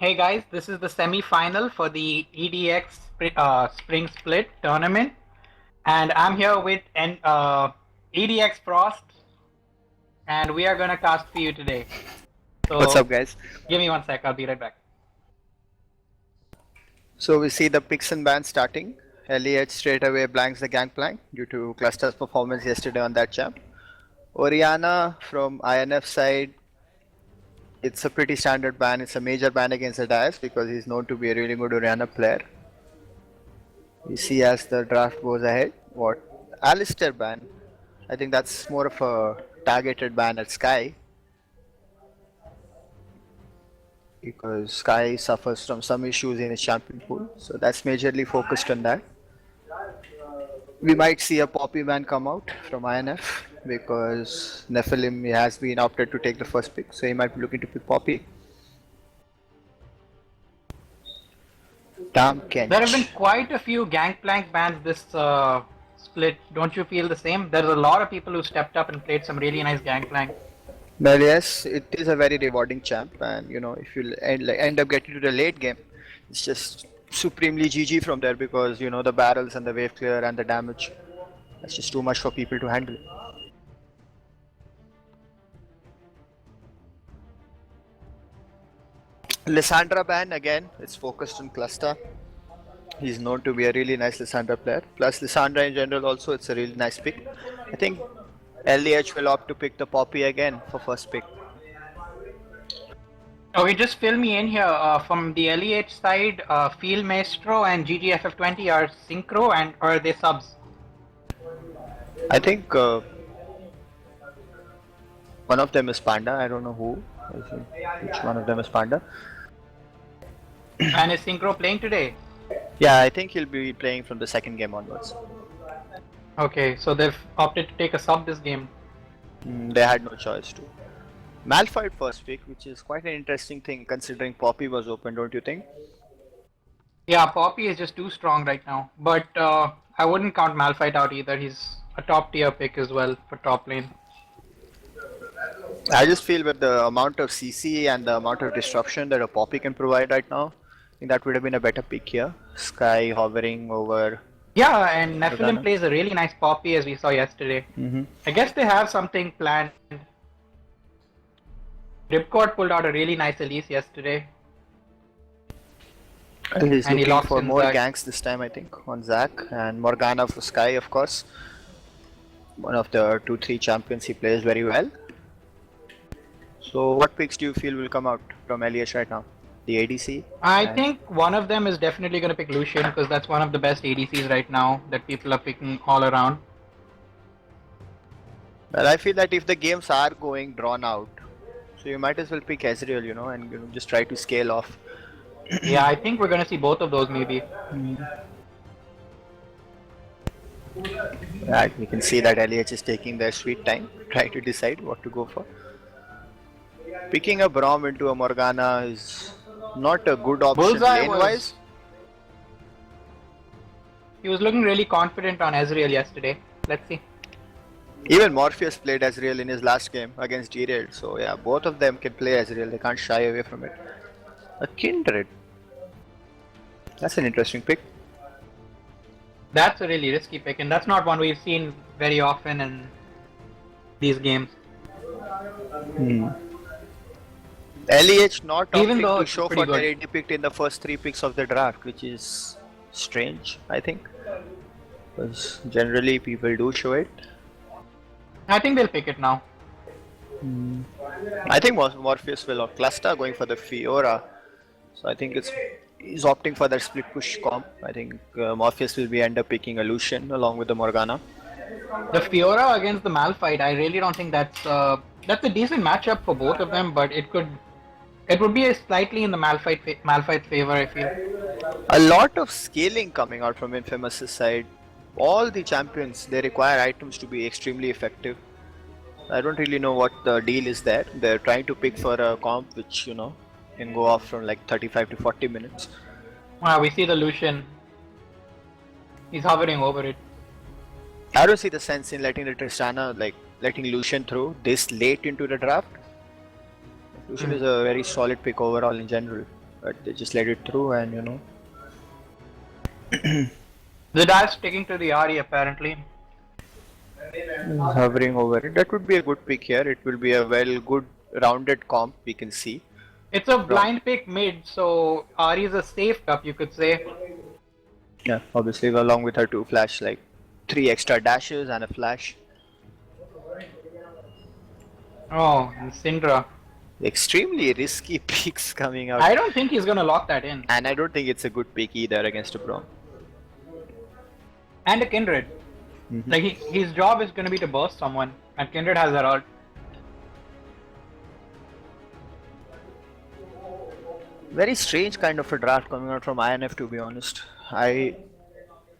Hey guys, this is the semi-final for the EDX Spring Split tournament, and I'm here with EDX Frost, and we are gonna cast for you today. What's up, So, guys? give me one sec, I'll be right back. So we see the picks and bans starting. Elliot straight away blanks the gangplank due to Cluster's performance yesterday on that champ. Oriana from INF side, it's a pretty standard ban. It's a major ban against the Dias because he's known to be a really good Oriana player. We see as the draft goes ahead. What? Alistair ban. I think that's more of a targeted ban at Sky because Sky suffers from some issues in his champion pool. So that's majorly focused on that. We might see a Poppy ban come out from INF because Nephilim has been opted to take the first pick, so he might be looking to pick Poppy. Damn There have been Kench. quite a few Gangplank bans this split. Don't you feel the same? There's a lot of people who stepped up and played some really nice Gangplank. Well, yes, it is a very rewarding champ, and you know, if you end up getting to the late game, it's just supremely GG from there because you know the barrels and the wave clear and the damage. That's just too much for people to handle. Lissandra ban again, it's focused on cluster. He's known to be a really nice Lissandra player. Plus Lissandra in general also, it's a really nice pick. I think LDH will opt to pick the Poppy again for first pick. Okay, just fill me in here. From the LEH side, Field Maestro and GGFF20 are synchro and or are they subs? I think one of them is Panda, I don't know who. Which one of them is Panda. And is synchro playing today? Yeah, I think he'll be playing from the second game onwards. Okay, so they've opted to take a sub this game. They had no choice to. Malphite first pick, which is quite an interesting thing considering Poppy was open, don't you think? Yeah, Poppy is just too strong right now. But I wouldn't count Malphite out either. He's a top tier pick as well for top lane. I just feel with the amount of CC and the amount of disruption that a Poppy can provide right now, I think that would have been a better pick here. Sky hovering over. Yeah, and Nephilim Morgana. plays a really nice Poppy as we saw yesterday. Mm-hmm. I guess they have something planned. Ripcord pulled out a really nice Elise yesterday. He's And he looking locks for in more Zac. ganks this time, I think, on Zac and Morgana for Sky, of course. One of the 2-3 champions he plays very well. So, what picks do you feel will come out from LEH right now? The ADC? I think one of them is definitely going to pick Lucian because that's one of the best ADCs right now that people are picking all around. Well, I feel that if the games are going drawn out, so you might as well pick Ezreal, you know, and you know, just try to scale off. Yeah, I think we're going to see both of those maybe. Yeah, we can see that LEH is taking their sweet time, trying to decide what to go for. Picking a Braum into a Morgana is not a good option Bullseye lane-wise. He was looking really confident on Ezreal yesterday. Let's see. Even Morpheus played Ezreal in his last game against Derailed, so yeah, both of them can play Ezreal, they can't shy away from it. A Kindred. That's an interesting pick. That's a really risky pick, and that's not one we've seen very often in these games. LEH not Even opting though to it's show pretty for their good. AD pick in the first 3 picks of the draft, which is strange, I think. Because generally people do show it. I think they'll pick it now. I think Morpheus will or Cluster going for the Fiora. So I think he's opting for that split push comp. I think Morpheus will be end up picking a Lucian along with the Morgana. The Fiora against the Malphite, I really don't think that's a decent matchup for both of them, but it would be slightly in the Malphite's favor, I feel. A lot of scaling coming out from Infamous's side. All the champions, they require items to be extremely effective. I don't really know what the deal is there. They're trying to pick for a comp which, you know, can go off from like 35 to 40 minutes. Wow, we see the Lucian. He's hovering over it. I don't see the sense in letting the Tristana, like letting Lucian through this late into the draft. Lucian is a very solid pick overall in general. but they just let it through, and you know. Zidane sticking to the RE apparently. Hovering over it. That would be a good pick here. It will be a good rounded comp we can see. It's a blind pick mid, so RE is a safe cup, you could say. Yeah, obviously along with her 2 flash, like 3 extra dashes and a flash. Oh, and Syndra. Extremely risky picks coming out. I don't think he's gonna lock that in. And I don't think it's a good pick either against a Braum. And a Kindred. Like his job is gonna be to burst someone, and Kindred has that ult. Very strange kind of a draft coming out from INF, to be honest. Yeah,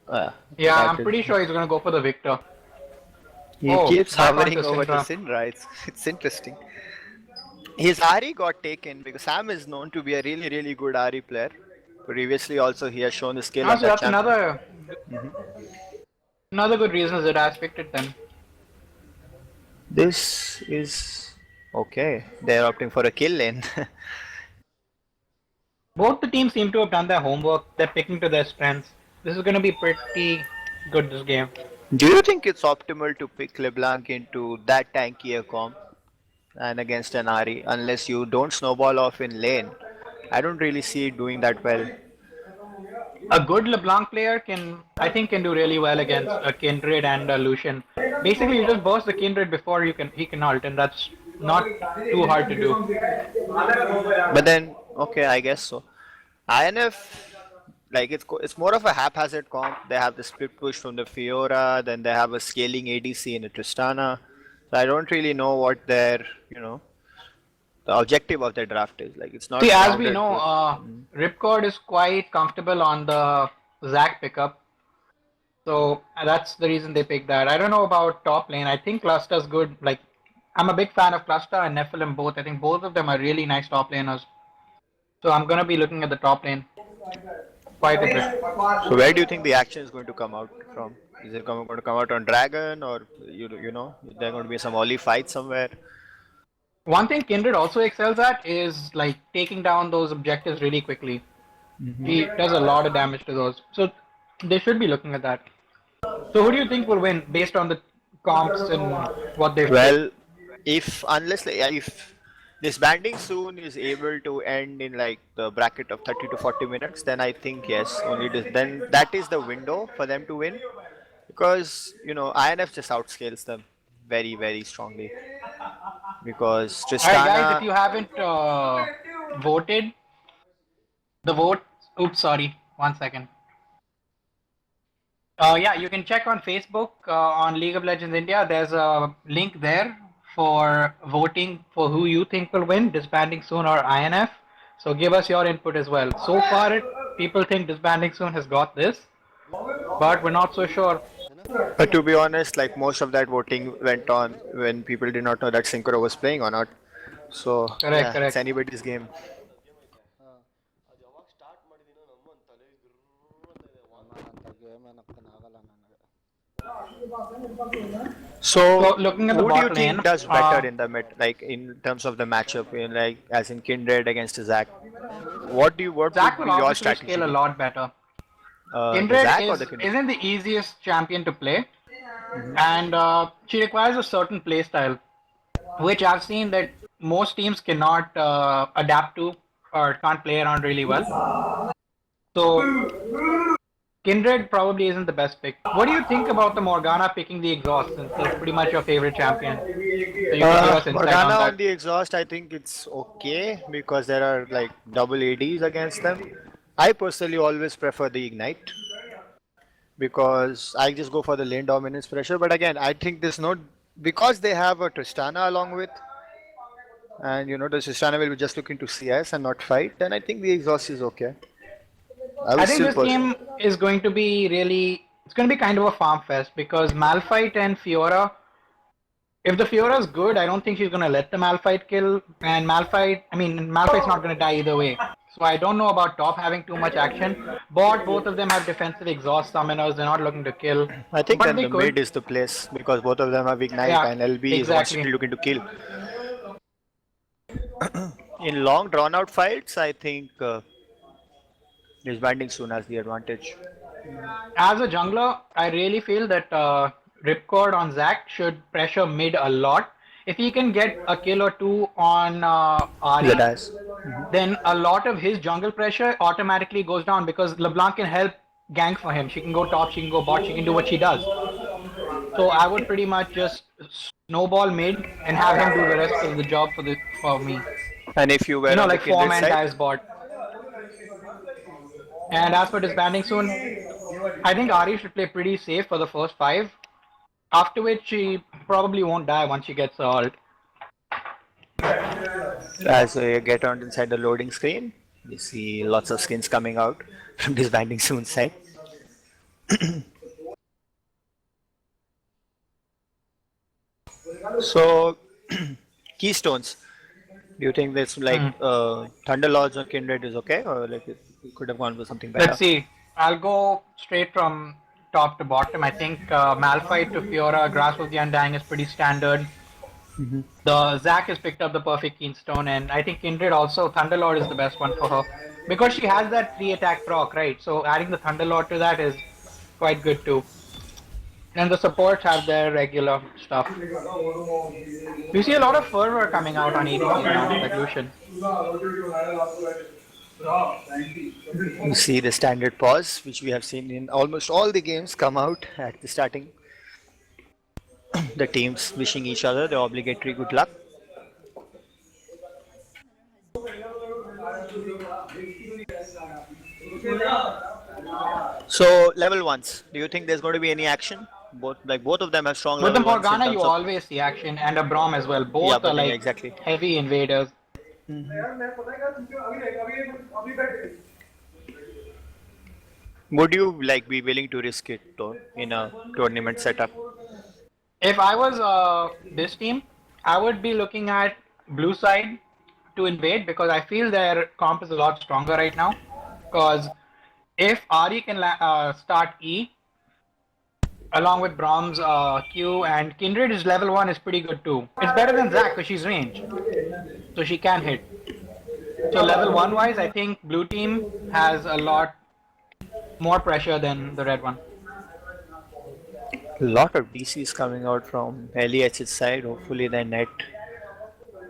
I'm pretty sure he's gonna go for the Victor. He keeps hovering over to Syndra. It's interesting. His RE got taken because Sam is known to be a really good RE player. Previously also he has shown his skill on So that that's another good reason that I picked it then. This is okay. They're opting for a kill lane. Both the teams seem to have done their homework. They're picking to their strengths. This is gonna be pretty good this game. Do you think it's optimal to pick LeBlanc into that tanky a comp and against an RE unless you don't snowball off in lane? I don't really see it doing that well. A good LeBlanc player I think can do really well against a Kindred and a Lucian. Basically, you just burst the Kindred before he can ult, and that's not too hard to do. But then, okay, I guess so. INF, like it's more of a haphazard comp. They have the split push from the Fiora, then they have a scaling ADC in a Tristana. So I don't really know what their, the objective of their draft is. Like it's not. See, as we know, Ripcord is quite comfortable on the Zac pickup, so that's the reason they picked that. I don't know about top lane. I think Cluster's good. Like, I'm a big fan of Cluster and Nephilim both. I think both of them are really nice top laners. So I'm gonna be looking at the top lane quite a bit. So where do you think the action is going to come out from? Is it going to come out on Dragon, or you know, is there going to be some Oli fight somewhere? One thing Kindred also excels at is like taking down those objectives really quickly. He does a lot of damage to those. So they should be looking at that. So who do you think will win based on the comps and what they've Well, if Disbanding soon is able to end in like the bracket of 30 to 40 minutes, then I think yes, then that is the window for them to win, because INF just outscales them very strongly. Because Tristana. Alright guys, if you haven't voted, the vote. Oops, sorry. 1 second. Yeah, you can check on Facebook on League of Legends India. There's a link there for voting for who you think will win, Disbanding Soon or INF. So give us your input as well. So far, people think Disbanding Soon has got this, but we're not so sure. But to be honest, like most of that voting went on when people did not know that Synchro was playing or not. So correct. It's anybody's game. So looking at the who do you bot think lane, does better in the like in terms of the matchup, like as in Kindred against Zac? What Zac would will be your obviously strategy? scale a lot better. Kindred isn't the easiest champion to play, and she requires a certain playstyle, which I've seen that most teams cannot adapt to or can't play around really well. So Kindred probably isn't the best pick. What do you think about the Morgana picking the exhaust, since that's pretty much your favorite champion? So you can give us insight Morgana on on the exhaust, I think it's okay because there are like double ADs against them. I personally always prefer the Ignite because I just go for the lane dominance pressure. But again, I think there's no, because they have a Tristana along with, and the Tristana will be just looking to CS and not fight, then I think the exhaust is okay. I think this game is going to be it's going to be kind of a farm fest because Malphite and Fiora, if the Fiora is good, I don't think she's going to let the Malphite kill, and Malphite's not going to die either way. So I don't know about top having too much action. Both of them have defensive exhaust summoners, they're not looking to kill. I think then the mid is the place because both of them have Ignite and LB is constantly looking to kill. In long drawn out fights, I think Disbanding soon has the advantage. As a jungler, I really feel that Ripcord on Zac should pressure mid a lot. If he can get a kill or two on Ari, Zedaz. then a lot of his jungle pressure automatically goes down because LeBlanc can help gank for him. She can go top, she can go bot, she can do what she does. So I would pretty much just snowball mid and have him do the rest of the job for me. And if you You were know, on the like Kindred four-man side, dives bot. And as for disbanding soon, I think Ari should play pretty safe for the first 5. After which she probably won't die once she gets her ult. as you get on inside the loading screen, you see lots of skins coming out from Disbanding soon side. So, keystones. Do you think this like Thunder Lords or Kindred is okay, or like it could have gone for something better? Let's see. I'll go straight from top to bottom. I think Malphite to Fiora, Grasp of the Undying is pretty standard. The Zac has picked up the perfect Keystone, and I think Kindred also, Thunderlord is the best one for her. Because she has that 3 attack proc, right? So adding the Thunderlord to that is quite good too. And the supports have their regular stuff. We see a lot of fervor coming out on ADCs now, like Lucian. You see the standard pause, which we have seen in almost all the games come out at the starting. The teams wishing each other the obligatory good luck. So level ones, do you think there's going to be any action? Both of them have strong With the level ones in Morgana, terms you of always see action, and a Braum as well. Both but are like exactly. heavy invaders. Would you like be willing to risk it though in a tournament setup? If I was this team, I would be looking at blue side to invade because I feel their comp is a lot stronger right now. Because if Ari can start E along with Braum's Q and Kindred is level 1 is pretty good too. It's better than Zac because she's ranged. So she can hit. So level 1 wise, I think blue team has a lot more pressure than the red one. A lot of DCs coming out from LEH's side. Hopefully their net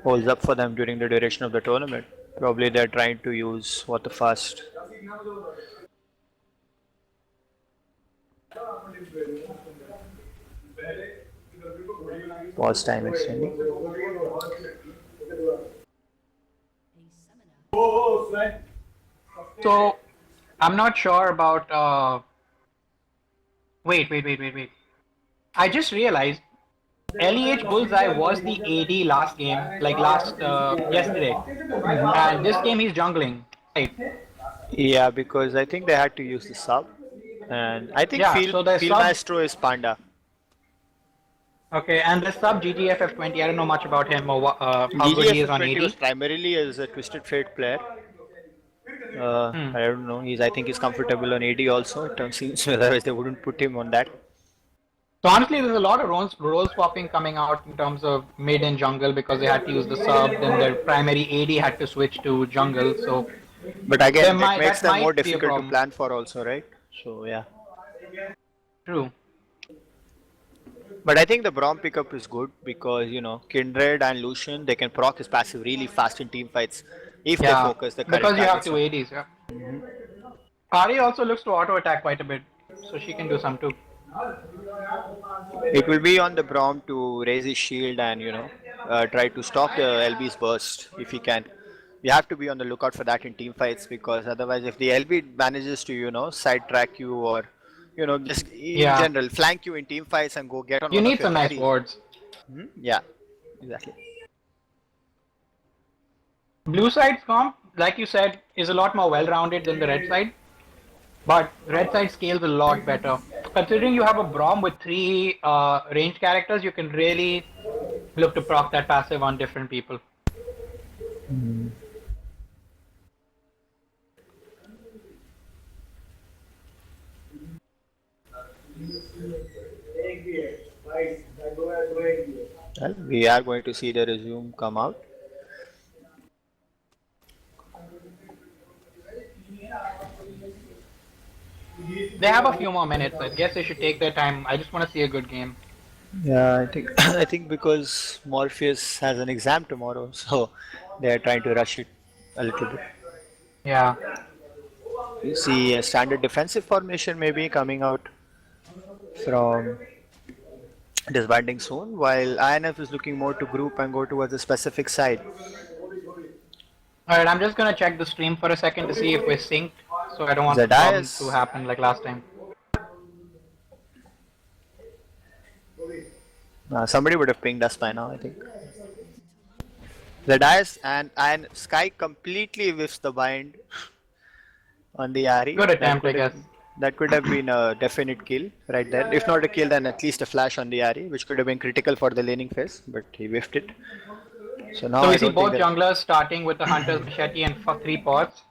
holds up for them during the duration of the tournament. Probably they're trying to use what the fast. Pause time extending. So I'm not sure about wait. I just realized LEH Bullseye was the AD last game, like yesterday. And this game he's jungling. Right. Yeah, because I think they had to use the sub. And I think Yeah, so the Field sub Maestro is Panda. okay, and the sub GGFF20, I don't know much about him or how good he is on GGFF20 was AD. primarily as a Twisted Fate player. I don't know. I think he's comfortable on AD also. It seems otherwise they wouldn't put him on that. So honestly, there's a lot of role swapping coming out in terms of mid and jungle because they had to use the sub. Then their primary AD had to switch to jungle. So, but again, it makes that them more might be a difficult to problem. plan for also, right? So yeah. True. But I think the Braum pickup is good because Kindred and Lucian they can proc his passive really fast in team fights if they focus the correct because you have targets. two ADs. Yeah. Ari also looks to auto attack quite a bit, so she can do some too. It will be on the Braum to raise his shield and try to stop the LB's burst if he can. You have to be on the lookout for that in team fights because otherwise, if the LB manages to sidetrack you or just in general flank you in team fights and go get on you one of need your some nice carries. wards. Yeah, exactly. Blue side's comp, like you said, is a lot more well-rounded than the red side. But red side scales a lot better. Considering you have a Braum with 3 range characters, you can really look to proc that passive on different people. Well, we are going to see the resume come out. They have a few more minutes. I guess they should take their time. I just want to see a good game. Yeah, I think I think because Morpheus has an exam tomorrow, so they are trying to rush it a little bit. Yeah. You see a standard defensive formation maybe coming out from disbanding soon, while INF is looking more to group and go towards a specific side. Alright, I'm just gonna check the stream for a second to see if we're synced, so I don't want problems to Zedias, happen like last time. somebody would have pinged us by now, I think. Zedias and Sky completely whiffs the bind on the Ari. Good attempt, I guess. That could have been a definite kill right there. If not a kill, then at least a flash on the Ari, which could have been critical for the laning phase, but he whiffed it. So now So we I see don't both think that- junglers starting with the Hunter's Machete and 3 pots.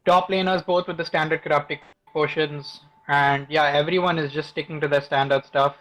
Top laners both with the standard corrupting potions. And yeah, everyone is just sticking to their standard stuff.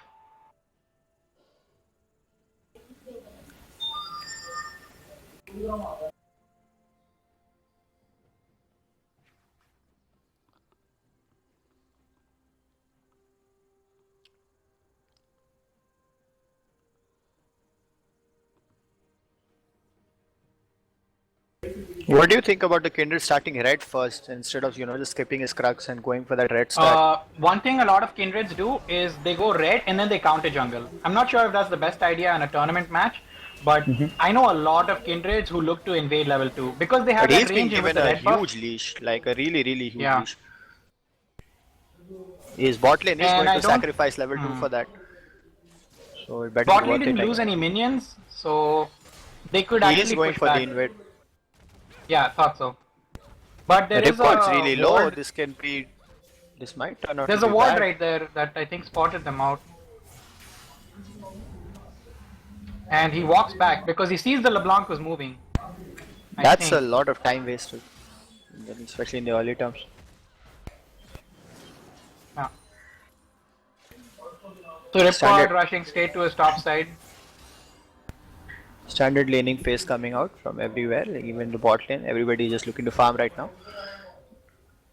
What do you think about the Kindred starting red first instead of just skipping his Crux and going for that red start? One thing a lot of Kindreds do is they go red and then they counter jungle. I'm not sure if that's the best idea in a tournament match, but I know a lot of Kindreds who look to invade level 2 because they have But he's that been range in with given the a red buff. huge leash, like a really huge Yeah. leash. His bot lane is And going I to don't- sacrifice level 2 for that. So it better Bot be lane worth didn't it, I lose guess. any minions, so they could He actually is going push for back. the invade. Yeah, thought so. But there The is ripcord's a really low. ward. This might turn out There's to a be ward bad. right there that I think spotted them out. And he walks back because he sees the LeBlanc was moving. I That's a think. lot of time wasted, especially in the early terms. Yeah. So Ripcord Standard- rushing straight to his top side. Standard laning phase coming out from everywhere, like even the bot lane. Everybody is just looking to farm right now.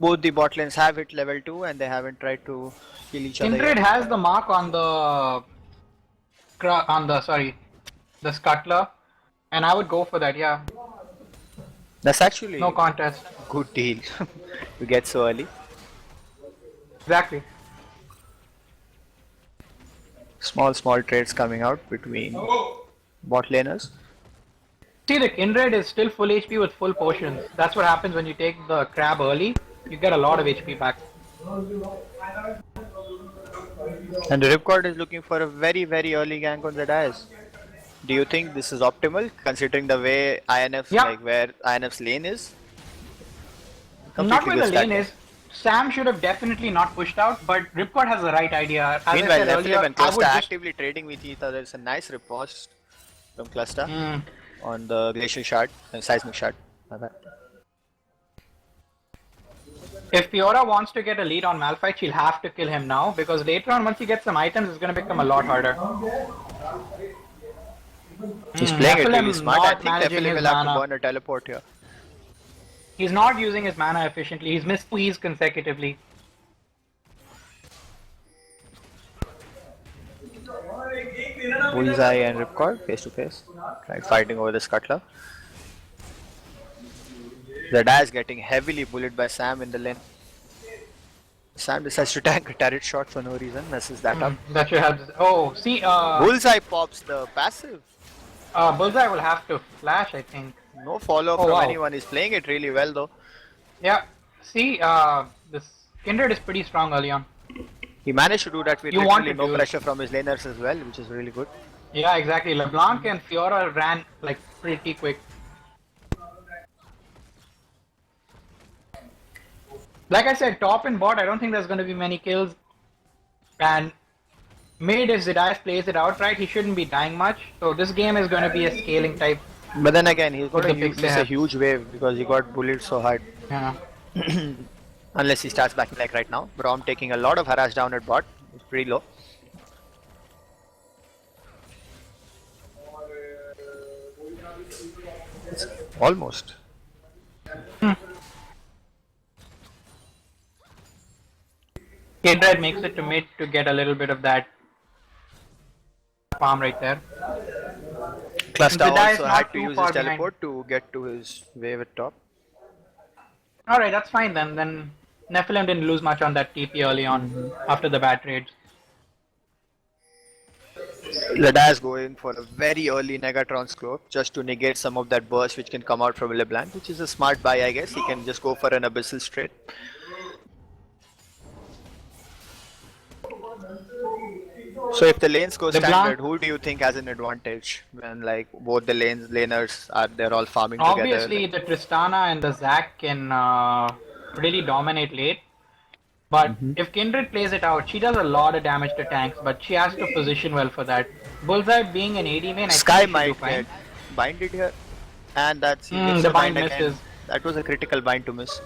Both the bot lanes have hit level 2 and they haven't tried to kill each other Kindred yet. has the mark on the scuttler, and I would go for that. Yeah, That's actually no contest. good deal to get so early. Exactly. Small trades coming out between bot laners. See, the Kindred is still full HP with full potions. That's what happens when you take the crab early. You get a lot of HP back. And the Ripcord is looking for a very early gank on Zedias. Do you think this is optimal considering the way INF, Yeah. like where INF's lane is? Not where good the lane strat. is. Sam should have definitely not pushed out, but Ripcord has the right idea. As Meanwhile, I said Left earlier, and I Cluster would just... actively trading with each other. It's a nice riposte from Cluster Mm. on the Glacial Shard, Seismic Shard. My bad. If Fiora wants to get a lead on Malphite, she'll have to kill him now, because later on, once he gets some items, it's going to become a lot harder. He's playing it Nephilim really smart. I not think managing Nephilim his will have to mana. burn a teleport here. He's not using his mana efficiently. He's missed squeeze consecutively. Bullseye and Ripcord face to face. Right, fighting over the Scuttler. Zedias is getting heavily bullied by Sam in the lane. Sam decides to tank a turret shot for no reason, messes that up. That should help. Oh, see, Bullseye pops the passive. Bullseye will have to flash, I think. No follow Oh, from wow. anyone. He's playing it really well though. Yeah, see, this Kindred is pretty strong early on. He managed to do that with You want literally to no do- pressure from his laners as well, which is really good. Yeah, exactly. LeBlanc and Fiora ran like pretty quick. Like I said, top and bot, I don't think there's going to be many kills. And mid, if Zedias plays it out right, he shouldn't be dying much. So this game is going to be a scaling type. But then again, he's going the to picks use they a have. huge wave because he got bullied so hard. Yeah. Unless he starts backing like right now. Braum taking a lot of harass down at bot. It's pretty low. Almost. Kindred makes it to mid to get a little bit of that farm right there. Cluster Zidai is also had not to too use his far behind. teleport to get to his wave at top. Alright, that's fine then. Then Nephilim didn't lose much on that TP early on after the bad trades. Lada's going for a very early Negatron scope just to negate some of that burst which can come out from LeBlanc, which is a smart buy, I guess. He can just go for an Abyssal straight. So if the lanes go standard, who do you think has an advantage when like both the laners are they're all farming Obviously, together? the Tristana and the Zac can really dominate late. But if Kindred plays it out, she does a lot of damage to tanks, but she has to position well for that. Bullseye being an AD main, I Sky think she should do might fine. get binded here, and that's he gets The the bind bind again. misses. That was a critical bind to miss.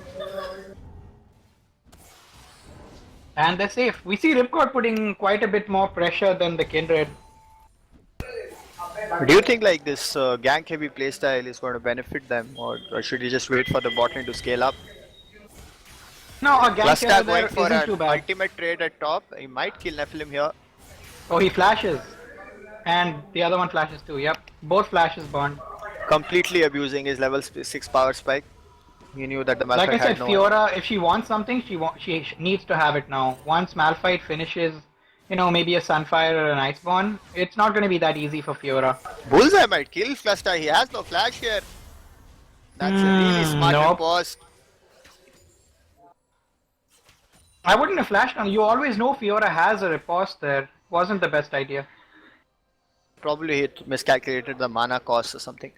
And they're safe. We see Ripcord putting quite a bit more pressure than the Kindred. Do you think like this gank heavy playstyle is going to benefit them, or should you just wait for the bot lane to scale up? No, a gank here Cluster there going for isn't an too bad. ultimate trade at top. He might kill Nephilim here. Oh, he flashes. And the other one flashes too, yep. Both flashes burned. Completely abusing his level 6 power spike. He knew that the Malphite Like I said, had no Fiora, if she wants something, she needs to have it now. Once Malphite finishes, you know, maybe a Sunfire or an Iceborne, it's not going to be that easy for Fiora. Bullseye might kill Cluster. He has no flash here. That's a really smart riposte. I wouldn't have flashed on. You always know Fiora has a riposte there. Wasn't the best idea. Probably he miscalculated the mana cost or something.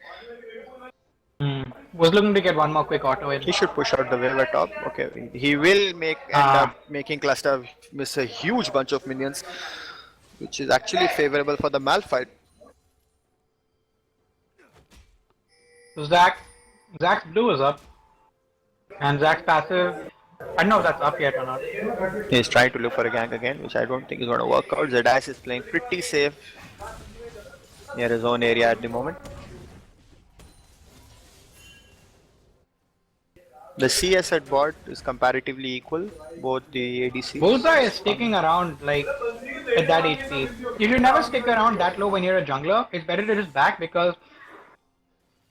Was looking to get one more quick auto in. He should push out the wave at top. Okay, he will end up making Cluster miss a huge bunch of minions, which is actually favorable for the Malphite. So Zac's blue is up. And Zac's passive, I don't know if that's up yet or not. He's trying to look for a gank again, which I don't think is going to work out. Zedais is playing pretty safe near his own area at the moment. The CS at bot is comparatively equal, both the ADCs. Bullseye is sticking around like at that HP. You should never stick around that low when you're a jungler. It's better to just back because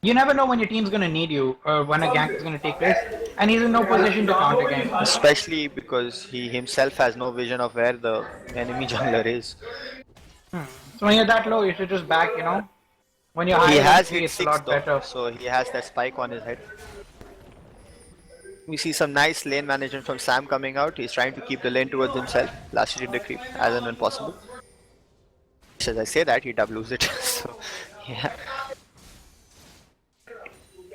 you never know when your team's gonna need you or when a gank is gonna take place, and he's in no position to counter gank. Especially because he himself has no vision of where the enemy jungler is. So when you're that low, you should just back, you know. When you're high, He has HP, hit it's a 6 lot though, better. so he has that spike on his head. We see some nice lane management from Sam coming out. He's trying to keep the lane towards himself, last hit the creep as and when possible. As I say that, he W's it. So, yeah.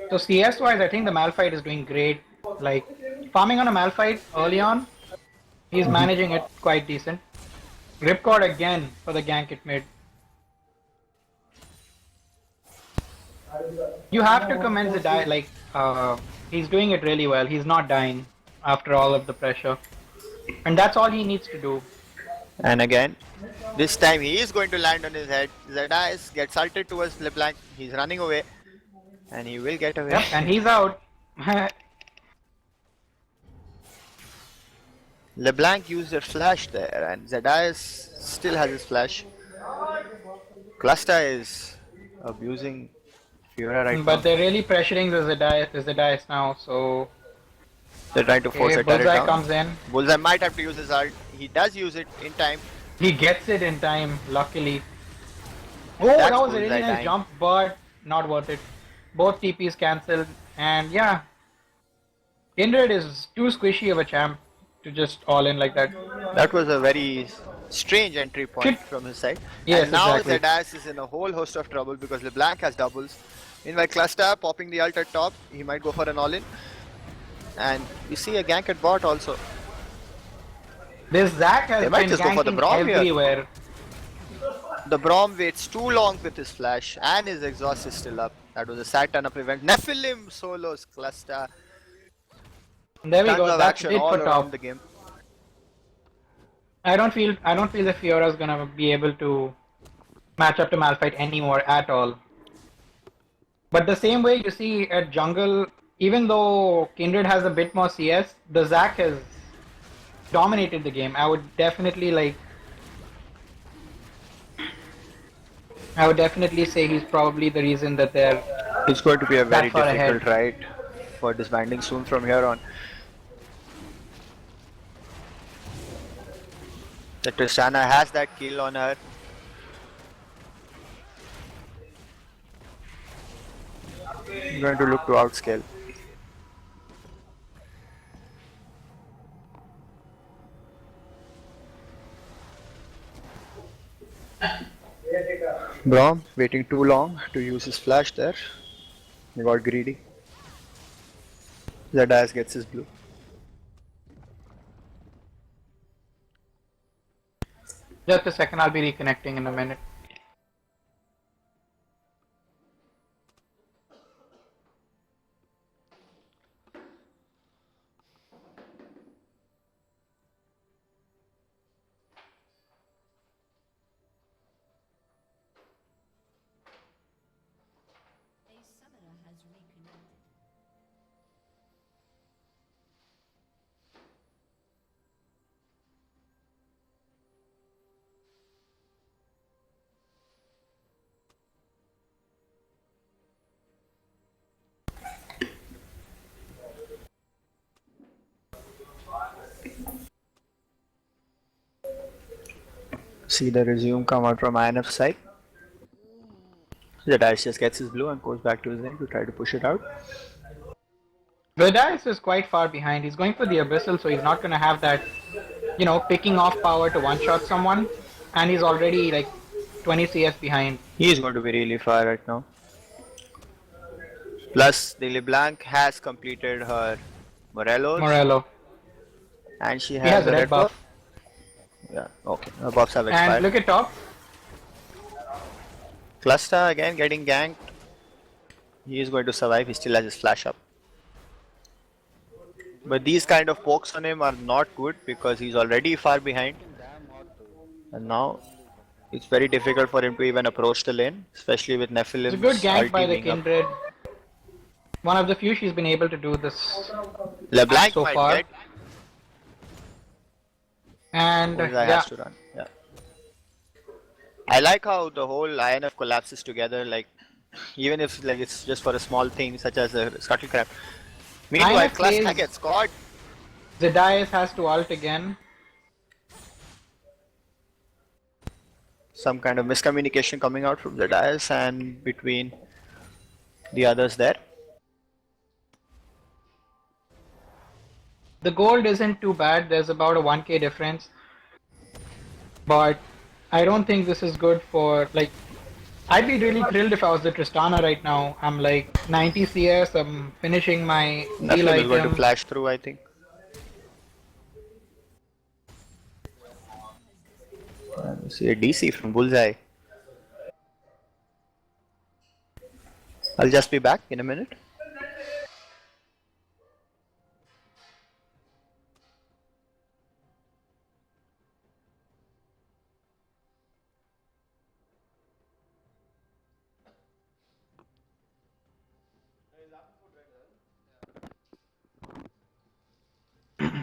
So CS wise, I think the Malphite is doing great. Like farming on a Malphite early on, he's managing it quite decent. Ripcord again for the gank it mid. You have to commend the like he's doing it really well. He's not dying after all of the pressure, and that's all he needs to do. And again, this time he is going to land on his head. Zedais gets ulted towards LeBlanc. He's running away, and he will get away. Yep, and he's out. LeBlanc used a flash there, and Zedais still has his flash. Cluster is abusing Fiora right now. But they're really pressuring the Zedais now, so They're trying to force a turret Bullseye down. comes in. Bullseye might have to use his ult. He does use it in time. He gets it in time, luckily. Oh, That's that was a really Bullseye nice dying. jump, but not worth it. Both TPs cancelled, and yeah. Kindred is too squishy of a champ to just all in like that. That was a very strange entry point from his side. Yes, and now exactly. Zedais is in a whole host of trouble because LeBlanc has doubles. Meanwhile, Cluster popping the ult at top. He might go for an all-in. And we see a gank at bot also. This Zac has They might been just go for the ganking Braum here. everywhere. The Braum waits too long with his flash and his exhaust is still up. That was a sad turn-up event. Nephilim solos Cluster. There we Tons go. of That's action it all for around top. the game. I don't feel that Fiora is gonna be able to match up to Malphite anymore at all. But the same way you see at jungle, even though Kindred has a bit more CS, the Zac has dominated the game. I would definitely say he's probably the reason that they're It's going to be a that very far ahead. difficult ride for disbanding soon from here on. The Tristana has that kill on her. I'm going to look to outscale. Braum waiting too long to use his flash there. He got greedy. Zedias gets his blue. Just a second, I'll be reconnecting in a minute. A summoner has reconnected. See the resume come out from INF side. Zedias just gets his blue and goes back to his lane to try to push it out. Verdice is quite far behind. He's going for the Abyssal, so he's not going to have that, picking off power to one-shot someone. And he's already like 20 CS behind. He is going to be really far right now. Plus, the LeBlanc has completed her Morelos Morello. and she He has has a a red red buff. buff. Yeah, okay. Her buffs have And expired. look at top. Cluster again getting ganked. He is going to survive. He still has his flash up. But these kind of pokes on him are not good because he's already far behind. And now it's very difficult for him to even approach the lane, especially with It's a good Nephilim's gank by ulti the being up. Kindred. One of the few she's been able to do this match LeBlanc so might far. get. And Bullseye yeah, has to run. Yeah. I like how the whole INF collapses together. Like, even if like it's just for a small thing such as a scuttlecraft. Meanwhile, INF Cluster plays gets caught. Zedias has to ult again. Some kind of miscommunication coming out from the dials and between the others there. The gold isn't too bad. There's about a 1k difference. But I don't think this is good for like. I'd be really thrilled if I was the Tristana right now. I'm like 90 CS. I'm finishing my seal Nephilim is going to items. flash through, I think. And see a DC from Bullseye. I'll just be back in a minute.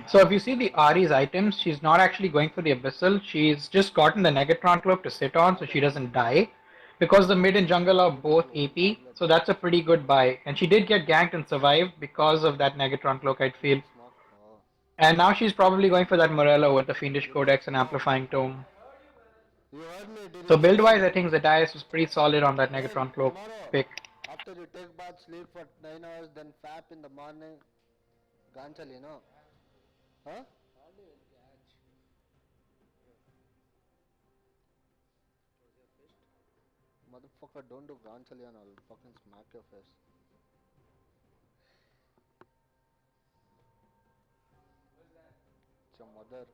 So if you see the Ari's items, she's not actually going for the Abyssal. She's just gotten the Negatron Cloak to sit on so she doesn't die. Because the mid and jungle are both AP, so that's a pretty good buy. And she did get ganked and survived because of that Negatron Cloak, I'd feel. And now she's probably going for that Morello with the Fiendish Codex and Amplifying Tome. You heard me, did So you build say wise, I think Zedias was pretty solid on that hey, Negatron Cloak tomorrow, pick. after you take bath, sleep for 9 hours, then fap in the morning, Ganchali, no? Huh? Motherfucker, don't do Ganchali and I'll fucking smack your face. It's your mother.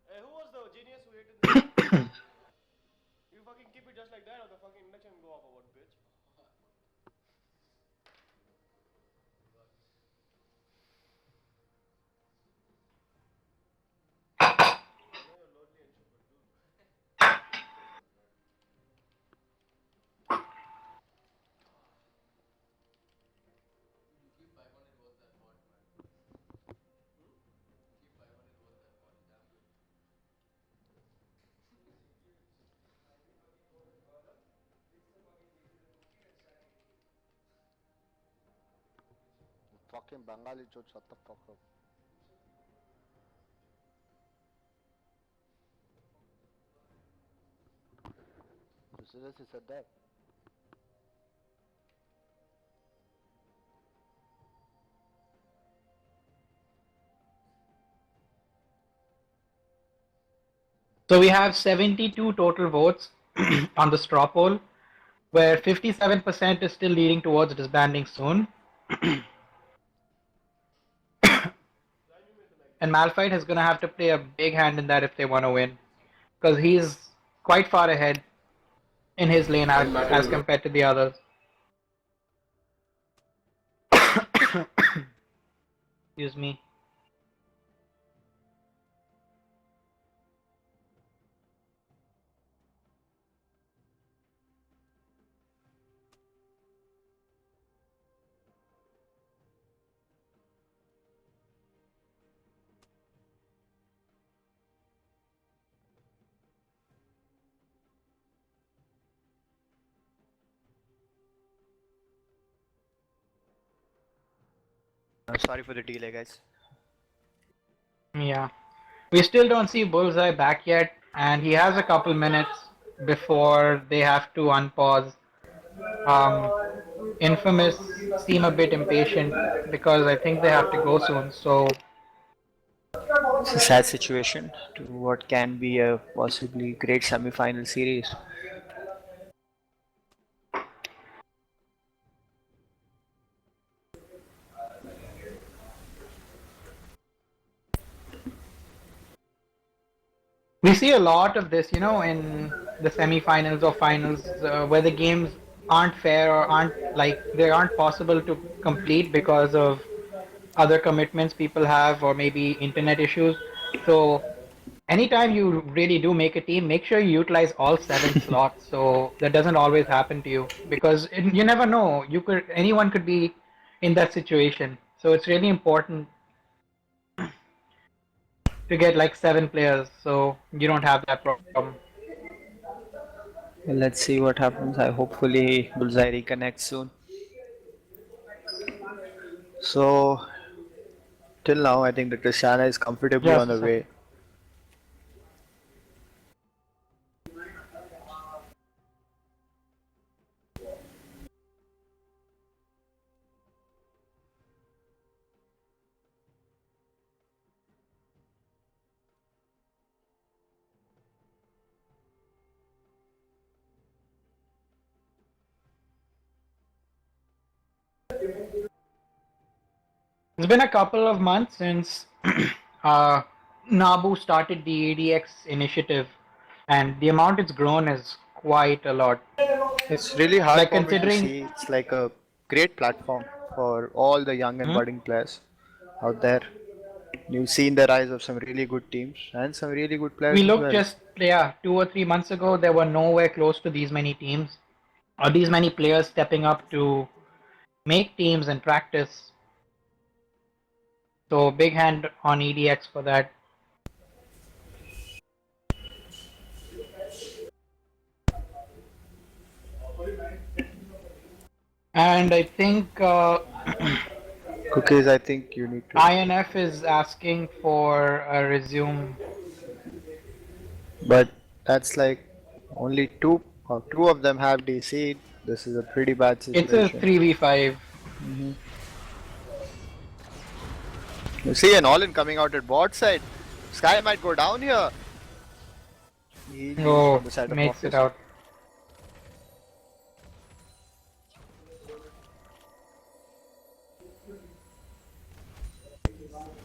Hey, who was the genius who hated the game? You fucking keep it just like that or the fucking induction go off or what, bitch? I know you're lonely and shit, but dude. fucking Bengali dude, shut the fuck up. You seriously said that? So we have 72 total votes on the straw poll, where 57% is still leading towards disbanding soon. And Malphite is going to have to play a big hand in that if they want to win, because he's quite far ahead in his lane as compared to the others. Excuse me. Sorry for the delay, guys. Yeah. We still don't see Bullseye back yet, and he has a couple minutes before they have to unpause. Infamous seem a bit impatient because I think they have to go soon, so It's a sad situation to what can be a possibly great semi-final series. we see a lot of this, in the semi-finals or finals where the games aren't fair or they aren't possible to complete because of other commitments people have or maybe internet issues. So anytime you really do make a team, make sure you utilize all 7 slots. So that doesn't always happen to you because you never know. Anyone could be in that situation. So it's really important to get like 7 players so you don't have that problem. Well, let's see what happens. I hopefully Bullseye reconnects soon. So till now, I think the Tristana is comfortably on Just a the second. way. It's been a couple of months since uh, Nabu started the ADX initiative, and the amount it's grown is quite a lot. It's really hard Like for me to considering, see. It's like a great platform for all the young and hmm, budding players out there. You've seen the rise of some really good teams and some really good we players as looked well. just 2 or 3 months ago, there were nowhere close to these many teams or these many players stepping up to make teams and practice. So big hand on EDX for that. And I think Cookies, I think you need to. INF is asking for a resume. But that's like only two of them have DC. This is a pretty bad It's a situation. 3v5. You see an all-in coming out at bot side. Sky might go down here. He'll be used Oh, from the side of makes it office. out.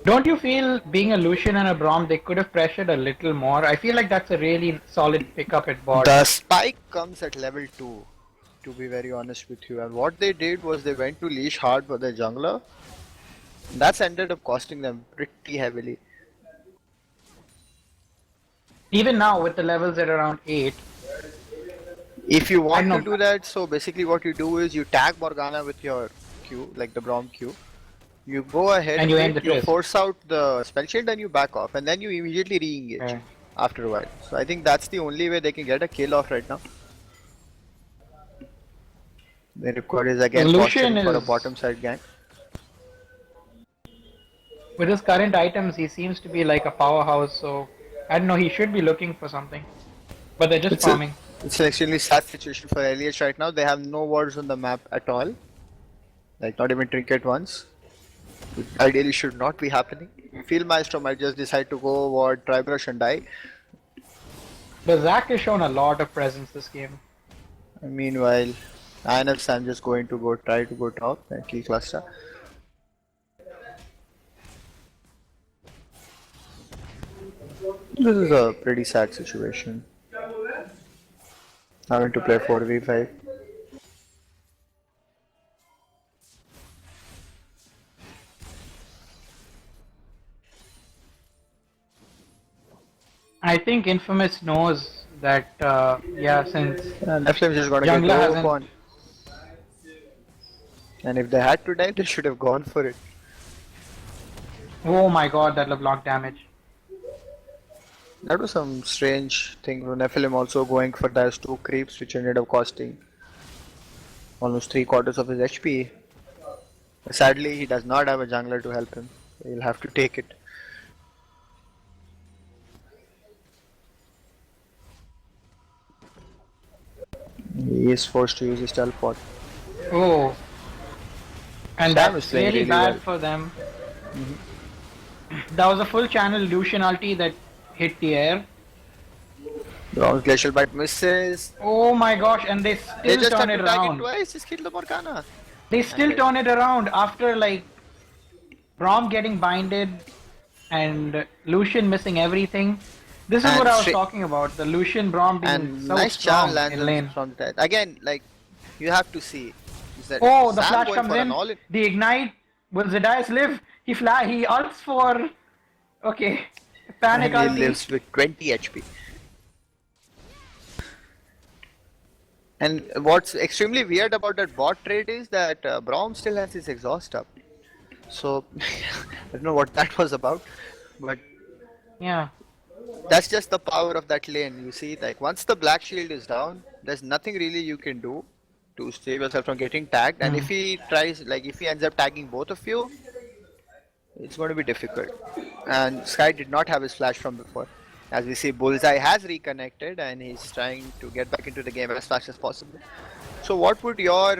Don't you feel being a Lucian and a Braum, they could have pressured a little more? I feel like that's a really solid pickup at bot. The spike comes at level 2, to be very honest with you. And what they did was they went to leash hard for their jungler. That's ended up costing them pretty heavily. Even now with the levels at around 8, If you I want to know. do that, so basically what you do is you tag Morgana with your Q, like the Braum Q. You go ahead And with you aim it, the you twist. force out the spell shield and you back off and then you immediately re-engage Okay. after a while. So I think that's the only way they can get a kill off right now. The record is again Lucian posturing for a is bottom side gank. With his current items, he seems to be like a powerhouse. So I don't know. He should be looking for something, but they're just It's a farming. it's an extremely sad situation for LEH right now. They have no wards on the map at all. Like not even trinket ones. Which ideally should not be happening. Field Maestro might just decide to go ward, try brush and die. But Zac has shown a lot of presence this game. And meanwhile, INF I'm just going to go try to go top and kill cluster. This is a pretty sad situation. Having to play 4v5. I think Infamous knows that, yeah, since Nephilim is just gonna get Jungler low hasn't- on. And if they had to die, they should have gone for it. oh my god, that LeBlanc damage. That was some strange thing. Nephilim also going for those 2 creeps, which ended up costing almost 3/4 of his HP. Sadly, he does not have a jungler to help him. He'll have to take it. He is forced to use his teleport. Oh. And Sam is that's playing really really bad well. for them. That was a full channel Lucian ulti that hit the air. Bronze Glacial Bite misses. Oh my gosh, and they They still just have turn to it tag it around. twice, just kill the Morgana. They still turn it around after like Braum getting binded and Lucian missing everything. This is And what I was straight- talking about. The Lucian Braum being And so nice strong charm lands in lane. from that. Again, like, you have to see. Is that Oh, the Sam flash going comes for an in. all-in? The ignite. Will Zedaius live? He ults for. Okay. Panic And he ulti. lives with 20 HP. And what's extremely weird about that bot trade is that Braum still has his exhaust up. So, I don't know what that was about. But Yeah. that's just the power of that lane. You see, like, once the black shield is down, there's nothing really you can do to save yourself from getting tagged. And if he tries, like, if he ends up tagging both of you, it's going to be difficult. And Sky did not have his flash from before. As we see, Bullseye has reconnected and he's trying to get back into the game as fast as possible. So what would your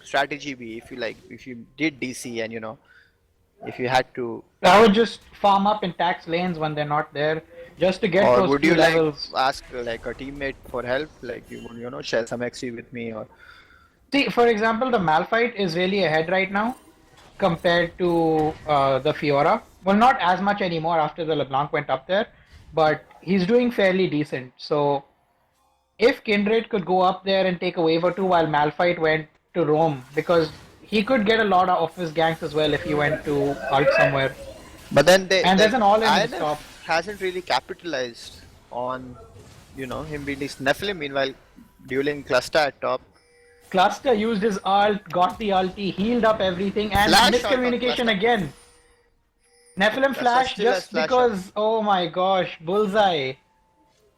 strategy be if you did DC and if you had to, I would just farm up in tax lanes when they're not there, just to get or those would few you levels. ask like a teammate for help, like you would share some XP with me, or See, for example, the Malphite is really ahead right now compared to the Fiora. Well, not as much anymore after the LeBlanc went up there, but he's doing fairly decent. So, if Kindred could go up there and take a wave or two while Malphite went to roam, because he could get a lot of his ganks as well if he went to ult somewhere. but then And there's an all-in INF stop. hasn't really capitalized on him being this Nephilim. Meanwhile, dueling cluster at top. Cluster used his ult, got the ulti, healed up everything, and Flash out on miscommunication Cluster. again. Nephilim Cluster flash still has just flash because, oh my gosh, Bullseye.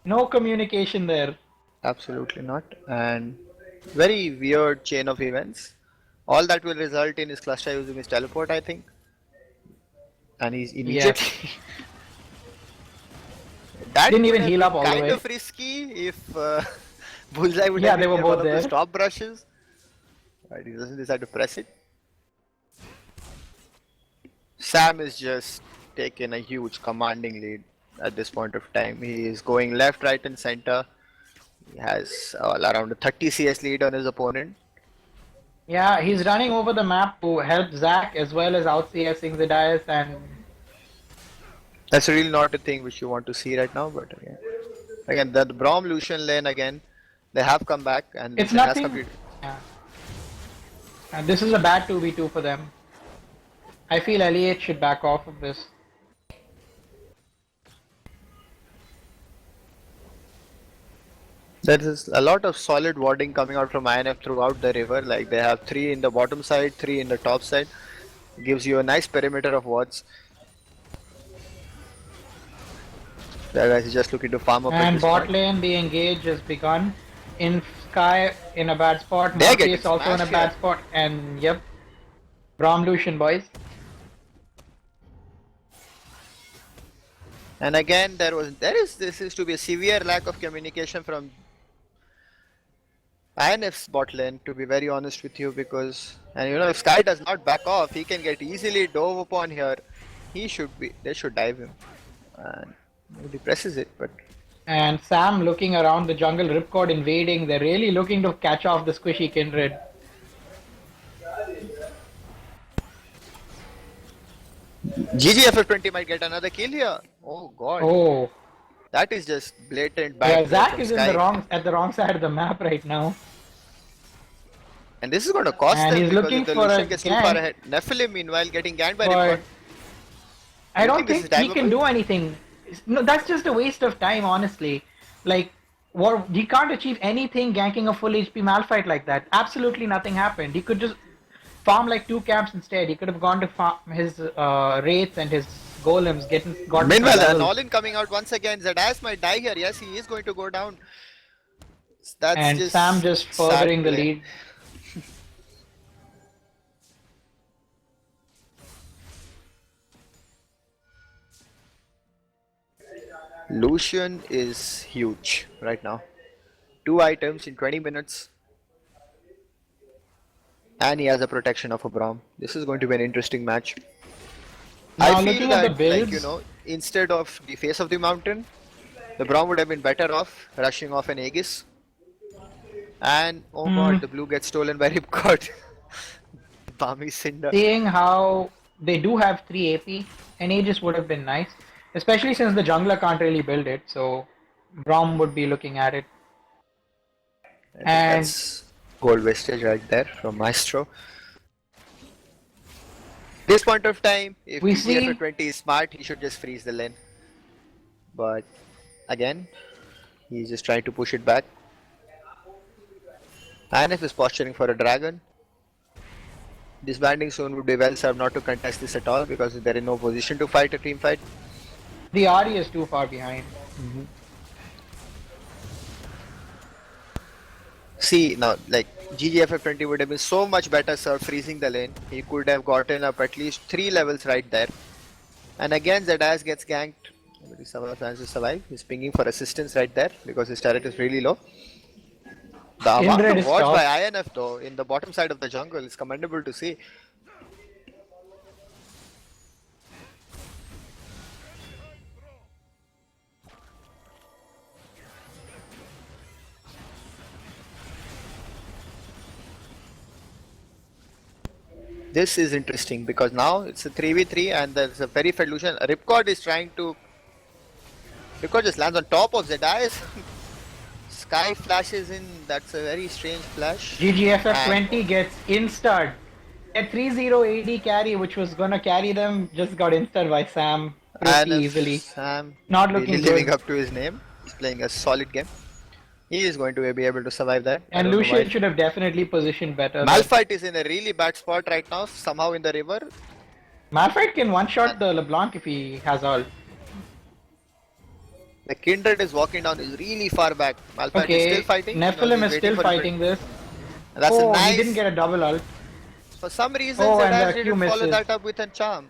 No communication there. Absolutely not. And very weird chain of events. All that will result in his cluster using his teleport, I think. And he's immediately. That Didn't would even have heal been up all the kind way. of risky if Bullseye would Yeah, have they been were near both one of the there. stop brushes. Right, he doesn't decide to press it. Sam is just taking a huge commanding lead at this point of time. He is going left, right, and center. He has around a 30 CS lead on his opponent. Yeah, he's running over the map to help Zac as well as out CSing Zedaius, and That's really not a thing which you want to see right now, but again the Braum Lucian lane again, they have come back and it's Lucian has nothing. completed. Yeah. And this is a bad 2v2 for them. I feel LEH should back off of this. There is a lot of solid warding coming out from INF throughout the river. Like they have 3 in the bottom side, 3 in the top side. Gives you a nice perimeter of wards. The guys is just looking to farm up at And this bot point. lane, the engage has begun. In Sky in a bad spot, They're getting Morpheus also in a smashed bad here. spot, and yep. Braum Lucian boys. And again, this is to be a severe lack of communication from INF's bot lane, to be very honest with you, because and you know if Sky does not back off, he can get easily dove upon here. They should dive him, and nobody presses it. But And Sam looking around the jungle, Ripcord invading. They're really looking to catch off the squishy Kindred. GGFF20 might get another kill here. Oh god, Oh, that is just blatant yeah, bad play Zack from is in Sky. at the wrong side of the map right now. And this is going to cost And them he's because looking if the for a Lucian gets too far gank. ahead. Nephilim meanwhile getting ganked by But Ripcord. I You don't think this think is he can diveable? do anything. No, that's just a waste of time, honestly. Like, he can't achieve anything ganking a full HP Malphite like that. Absolutely nothing happened. He could just farm like 2 camps instead. He could have gone to farm his wraiths and his golems, gotten Meanwhile, some an levels. all-in coming out once again. Zedaz might die here. Yes, he is going to go down. That's And just Sam just sad furthering the play. lead. Lucian is huge right now. 2 items in 20 minutes. And he has a protection of a Braum. This is going to be an interesting match. Now, I feel looking at the that, like, builds- instead of the face of the mountain, the Braum would have been better off rushing off an Aegis. And, oh god, the blue gets stolen by Ripcord. Balmy Cinder. Seeing how they do have 3 AP, an Aegis would have been nice. Especially since the jungler can't really build it, so Braum would be looking at it. I think And- that's gold wastage right there from Maestro. This point of time, if We TGF20 is smart, he should just freeze the lane. But again, he's just trying to push it back. INF is posturing for a dragon. Disbanding soon would be well served not to contest this at all because they're in no position to fight a team fight. The Ahri is too far behind. See now, like GGFF20 would have been so much better served freezing the lane. He could have gotten up at least 3 levels right there. And again, Zedaz gets ganked. Nobody plans to survive. He's pinging for assistance right there because his turret is really low. The amount Kindred of is wards tough. by INF though in the bottom side of the jungle is commendable to see. This is interesting because now it's a 3v3 and there's a very fed Lucian. Ripcord is trying to. Ripcord just lands on top of Zedaz. Sky flashes in. That's a very strange flash. GGFF20 gets insta'd. A 3-0 AD carry, which was gonna carry them, just got insta'd by Sam pretty And easily. Sam Not really looking living good. up to his name. He's playing a solid game. He is going to be able to survive that. I And don't know Lucian why. should have definitely positioned better. Malphite is in a really bad spot right now, somehow in the river. Malphite can one-shot the LeBlanc if he has all. The Kindred is walking down, is really far back. Malphite is Okay, still fighting. Nephilim he's is waiting still for it. fighting this. That's Oh, a nice. he didn't get a double ult. For some reason, Oh, and Zedaz the Q didn't follow misses. that up with a charm.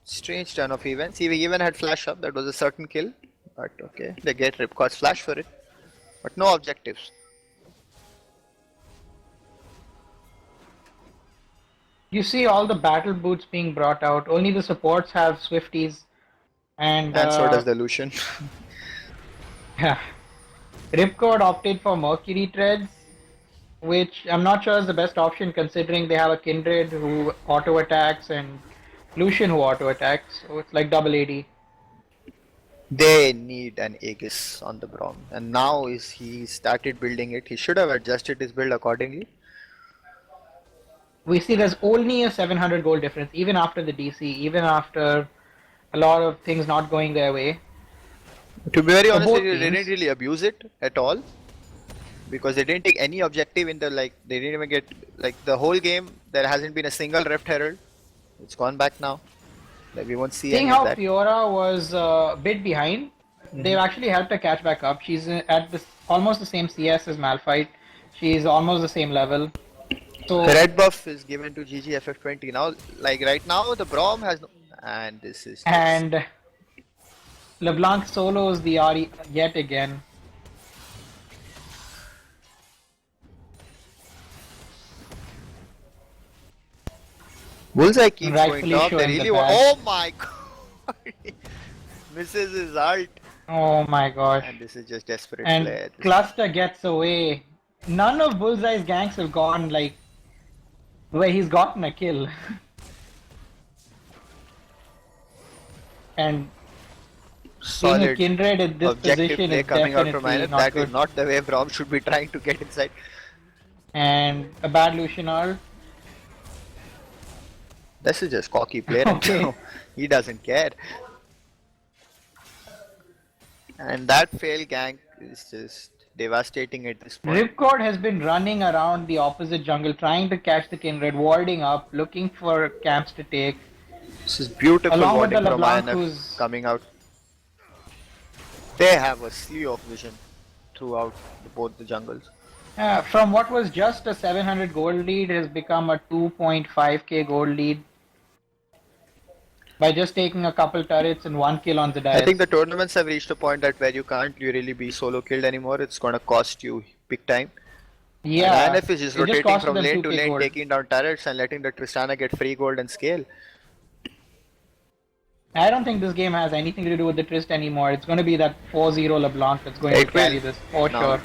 Strange turn of events. He even had flash up. That was a certain kill. But okay, they get Ripcord's flash for it. But no objectives. You see all the battle boots being brought out. Only the supports have Swifties. And So does the Lucian. yeah. Ripcord opted for Mercury Treads, which I'm not sure is the best option considering they have a Kindred who auto attacks and Lucian who auto attacks. So it's like double AD. They need an Aegis on the Braum. And now he started building it. He should have adjusted his build accordingly. We see there's only a 700 gold difference, even after the DC, even after a lot of things not going their way. To be very For honest, both they didn't teams. really abuse it at all. Because they didn't take any objective in the they didn't even get the whole game. There hasn't been a single Rift Herald. It's gone back now. We won't see Seeing any of how that. Fiora was a bit behind, they've actually helped her catch back up. She's at almost the same CS as Malphite. She's almost the same level. So The red buff is given to GGFF20 now. Like right now, the Braum has no. And this is. and LeBlanc solos the Ari yet again. Bullseye keeps going Rightfully top. They showing the really want. back. Oh my god! Misses his ult. Oh my gosh. And this is just desperate And play. Cluster gets away. None of Bullseye's ganks have gone like where he's gotten a kill. And being a Solid Kindred at this objective position play is coming out definitely from INF. not That good. is not the way Braum should be trying to get inside. And a bad Lucianol. This is just cocky play right Okay. now. He doesn't care. And that fail gank is just devastating at this point. Ripcord has been running around the opposite jungle trying to catch the Kindred, warding up, looking for camps to take. This is beautiful Along with warding the from LeBlanc INF who's- coming out. They have a slew of vision throughout both the jungles. From what was just a 700 gold lead has become a 2.5k gold lead by just taking a couple turrets and 1 kill on the I dice. think the tournaments have reached a point that where you can't really be solo killed anymore. It's gonna cost you big time. Yeah, And INF is just it rotating cost from them lane to 2k lane, gold. taking down turrets and letting the Tristana get free gold and scale. I don't think this game has anything to do with the Trist anymore. It's going to be that 4-0 LeBlanc that's going It to carry will. this for No. sure.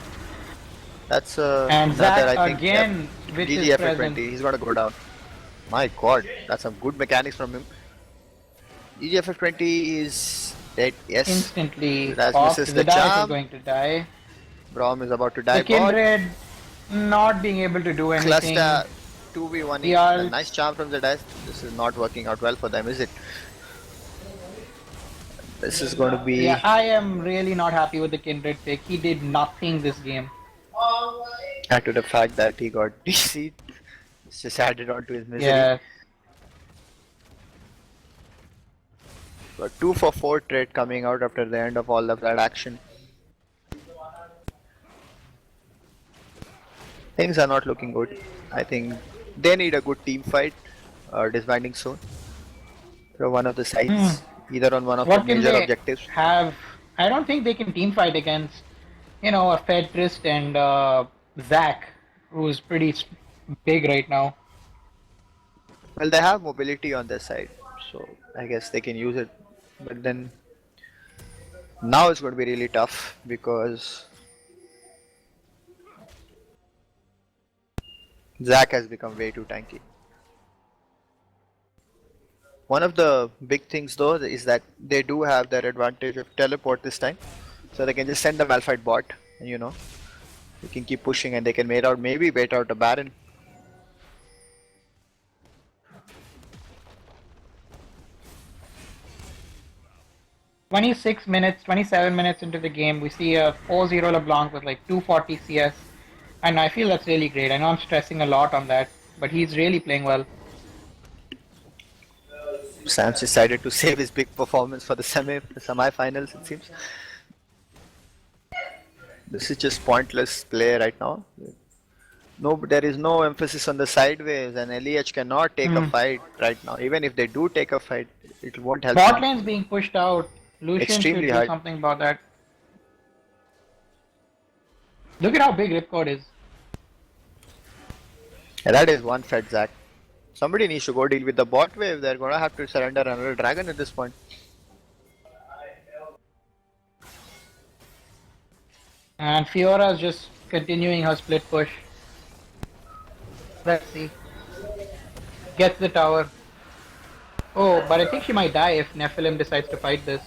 That's And another, Zach I think, again with his GGF at presence. 20. He's gonna go down. My god, that's some good mechanics from him. GGF at 20 is dead. Yes. Instantly That off. misses the Zidane is charm. going to die. Braum is about to die. The Kindred not being able to do anything. Cluster 2v1. The ult. A nice charm from the dice. This is not working out well for them, is it? This is going to be. Yeah, I am really not happy with the Kindred pick. He did nothing this game. Add to the fact that he got DC'd. It's just added on to his misery. Yeah. But 2 for 4 trade coming out after the end of all of that action. Things are not looking good. I think they need a good team fight. Disbanding soon. From one of the sides. Either on one of What the can major they objectives. have? I don't think they can team fight against, a Fed Trist and Zach, who's pretty big right now. Well, they have mobility on their side. So I guess they can use it. But then now it's going to be really tough because Zach has become way too tanky. One of the big things though is that they do have their advantage of teleport this time. So they can just send the Malphite bot and they can keep pushing and they can maybe bait out a Baron. .26 minutes, 27 minutes into the game, we see a 4-0 LeBlanc with like 240 CS. And I feel that's really great. I know I'm stressing a lot on that, but he's really playing well. Sam's decided to save his big performance for the semi-finals, it seems. This is just pointless play right now. No, there is no emphasis on the sideways, and LEH cannot take a fight right now. Even if they do take a fight, it won't help Bot them. lane's being pushed out. Lucian Extremely should do hard. something about that. Look at how big Ripcord is. Yeah, that is one fed Zac. Somebody needs to go deal with the bot wave. They're gonna have to surrender another dragon at this point. And Fiora's just continuing her split push. Let's see. Gets the tower. Oh, but I think she might die if Nephilim decides to fight this.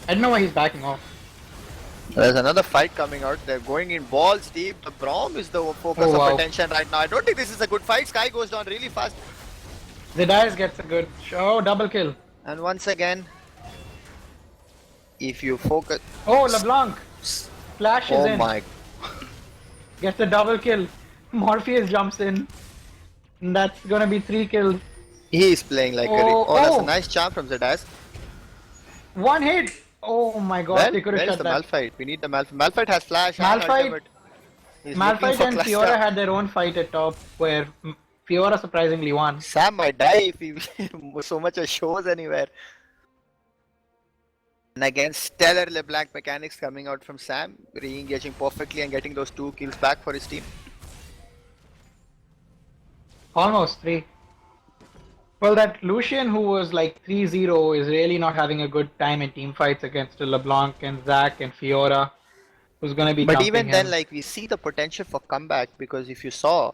I don't know why he's backing off. There's another fight coming out. They're going in balls deep. The Braum is the focus Oh, wow. of attention right now. I don't think this is a good fight. Sky goes down really fast. Zidane gets a good double kill. And once again, if you focus. Oh, LeBlanc! Flash is Oh in. my. Gets a double kill. Morpheus jumps in. And that's gonna be 3 kills. He is playing like a. Oh, That's a oh. nice charm from Zedaz. One hit! Oh my god, Well, they could have where's shut the that. Malphite? We need the Malphite. Malphite has flash and Malphite- ultimate. He's looking Malphite for and cluster. Fiora had their own fight at top where Fiora surprisingly won. Sam might die if he so much as shows anywhere. And again, stellar LeBlanc mechanics coming out from Sam, re-engaging perfectly and getting those 2 kills back for his team. Almost 3. Well, that Lucian who was like 3-0 is really not having a good time in team fights against LeBlanc and Zac and Fiora, who's going to be But dumping even him. then, like, we see the potential for comeback because if you saw,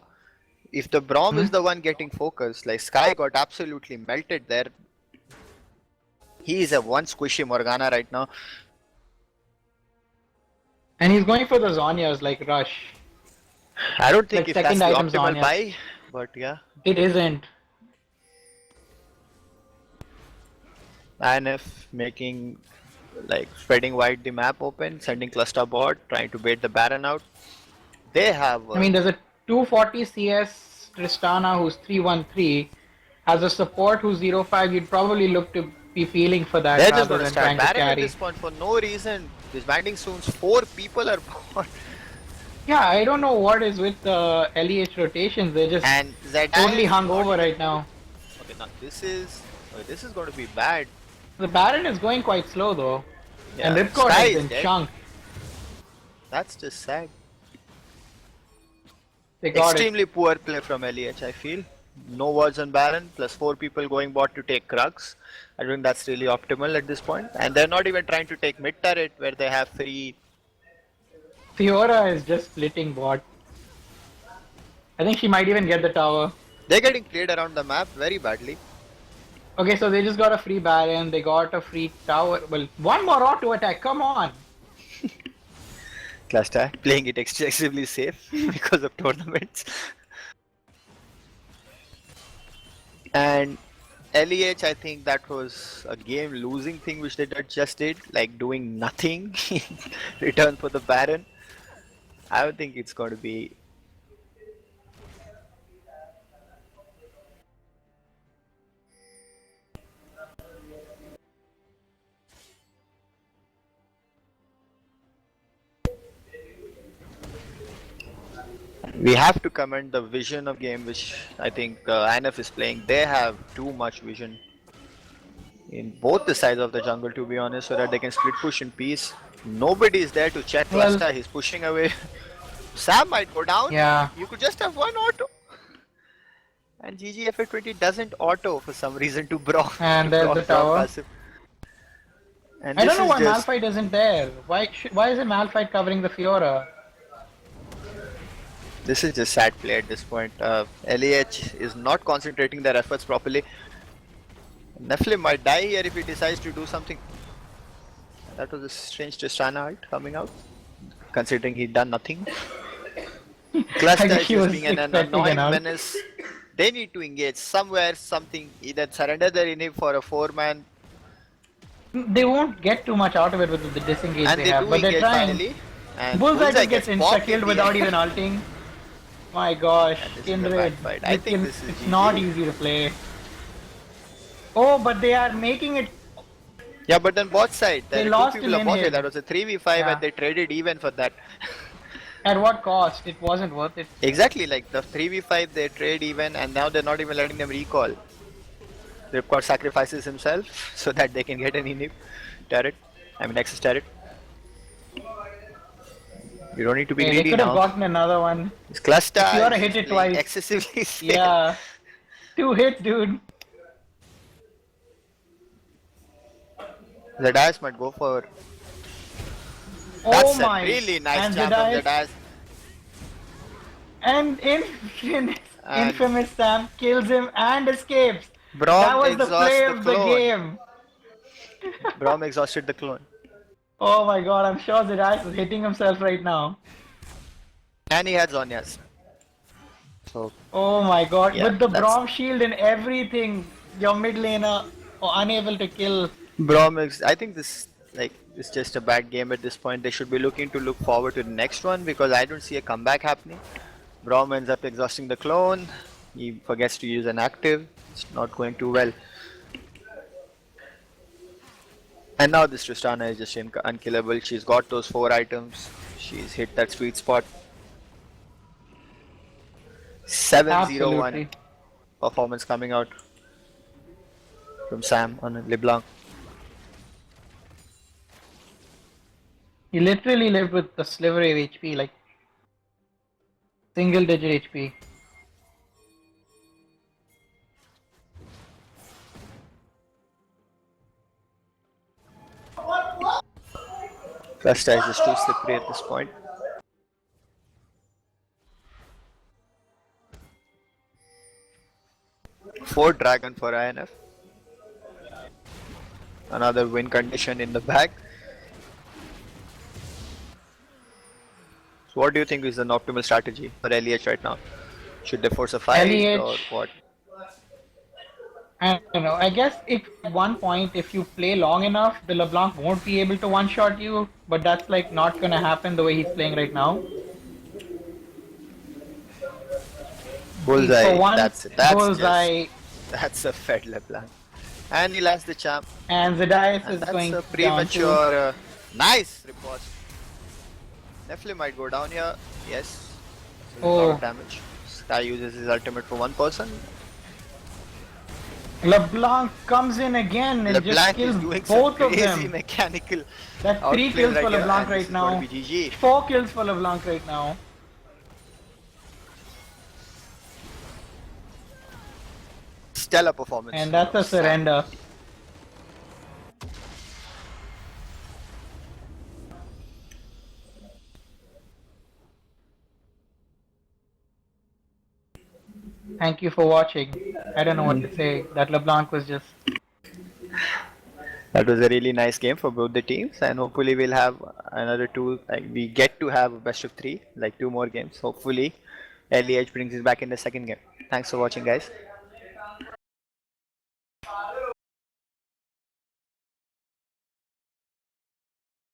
if the Braum is the one getting focused, like Sky got absolutely melted there. He is a one squishy Morgana right now. And he's going for the Zhonya's like Rush. I don't think Like if that's second the item optimal Zhonya's. buy, but yeah. It isn't. INF making, like, spreading wide the map open, sending cluster bot, trying to bait the Baron out. They have. I mean, there's a 240 CS Tristana who's 313. As a support who's 05, you'd probably look to be feeling for that they're just rather going to than start trying to Baron at carry. this point for no reason. Disbanding soon, 4 people are bought. Yeah, I don't know what is with the LEH rotations. They're just And Zedai totally is not hungover even- right now. Okay, now this is going to be bad. The Baron is going quite slow though. Yeah, And Ripcord Sky has is been dead. chunked. That's just sad. They got Extremely poor play from LEH, I feel. No words on Baron, plus 4 people going bot to take Krugs. I think that's really optimal at this point. And they're not even trying to take mid turret where they have free. it. Fiora is just splitting bot. I think she might even get the tower. They're getting played around the map very badly. Okay, so they just got a free Baron, they got a free tower. Well, one more auto attack, come on! Cluster playing it excessively safe because of tournaments. And LEH, I think that was a game losing thing which they just did, like doing nothing in return for the Baron. I don't think it's going to be. We have to commend the vision of game which I think INF is playing. They have too much vision in both the sides of the jungle, to be honest, so that they can split push in peace. Nobody is there to check Well- Cluster, he's pushing away. Sam might go down. Yeah. You could just have one auto. And GGFA20 doesn't auto for some reason to Braum. And to there's Braum the tower. passive. And I this don't know is why just- Malphite isn't there. Why isn't Malphite covering the Fiora? This is just sad play at this point. LEH is not concentrating their efforts properly. Nephilim might die here if he decides to do something. That was a strange Tristana ult coming out, considering he'd done nothing. Cluster think is he just was being an expecting annoying an ult. menace. They need to engage somewhere, something, either surrender their inhib for a 4-man, They won't get too much out of it with the disengage and they they have, do but they're engage trying. finally. And Bullseye just gets popped insta-killed in the without end. even ulting. My gosh, this is a Kindred. bad fight. I think this is It's GG. not easy to play. Oh, but they are making it. Yeah, but then bot side, They there are lost 2 people an on bot side. inhib. That was a 3v5 Yeah. and they traded even for that. At what cost? It wasn't worth it. Exactly, like the 3v5 they trade even, and now they're not even letting them recall. Ripcord sacrifices himself so that they can get an inhib turret. I mean Nexus turret. You don't need to be They greedy could have now. gotten another one. This cluster If you oughta is hit it playing twice. excessively safe. Yeah. 2 hits, dude. Zedais might go for. Oh That's my. a really nice And jump from Zedais- Zedais. And infamous Sam kills him and escapes. Braum That was the exhausts play the of the clone. game. Braum exhausted the clone. Oh my god, I'm sure Zedais is hitting himself right now. And he had Zhonya's. So, Oh my god, Yeah, with the that's- Braum shield and everything, your mid laner unable to kill. I think this is just a bad game at this point. They should be looking to look forward to the next one because I don't see a comeback happening. Braum ends up exhausting the clone. He forgets to use an active. It's not going too well. And now this Tristana is just unkillable. She's got those 4 items. She's hit that sweet spot. 7-0-1 Absolutely. performance coming out from Sam on LeBlanc. He literally lived with a sliver of HP, like single digit HP. Cluster is just too slippery at this point. Four dragon for INF. Another win condition in the bag. So what do you think is an optimal strategy for LEH right now? Should they force a fight LEH or what? I don't know. I guess if at one point, if you play long enough, the LeBlanc won't be able to one-shot you. But that's like not gonna happen the way he's playing right now. Bullseye. For one, That's it. That's Bullseye, that's a Fed LeBlanc. And he lands the champ. and Zedaius And is that's going a down too. premature. Nice riposte. Definitely might go down here. Yes. So a lot Oh. of damage. Sky uses his ultimate for one person. LeBlanc comes in again and LeBlanc just kills is doing some both of crazy them. mechanical. That's 3 outplay kills for here, LeBlanc and this right is going now. to be GG. 4 kills for LeBlanc right now. Stellar performance. And that's a surrender. Thank you for watching. I don't know what to say. That LeBlanc was just... That was a really nice game for both the teams, and hopefully we'll have another two. Like we get to have a best of three, like 2 more games. Hopefully, LEH brings us back in the second game. Thanks for watching, guys.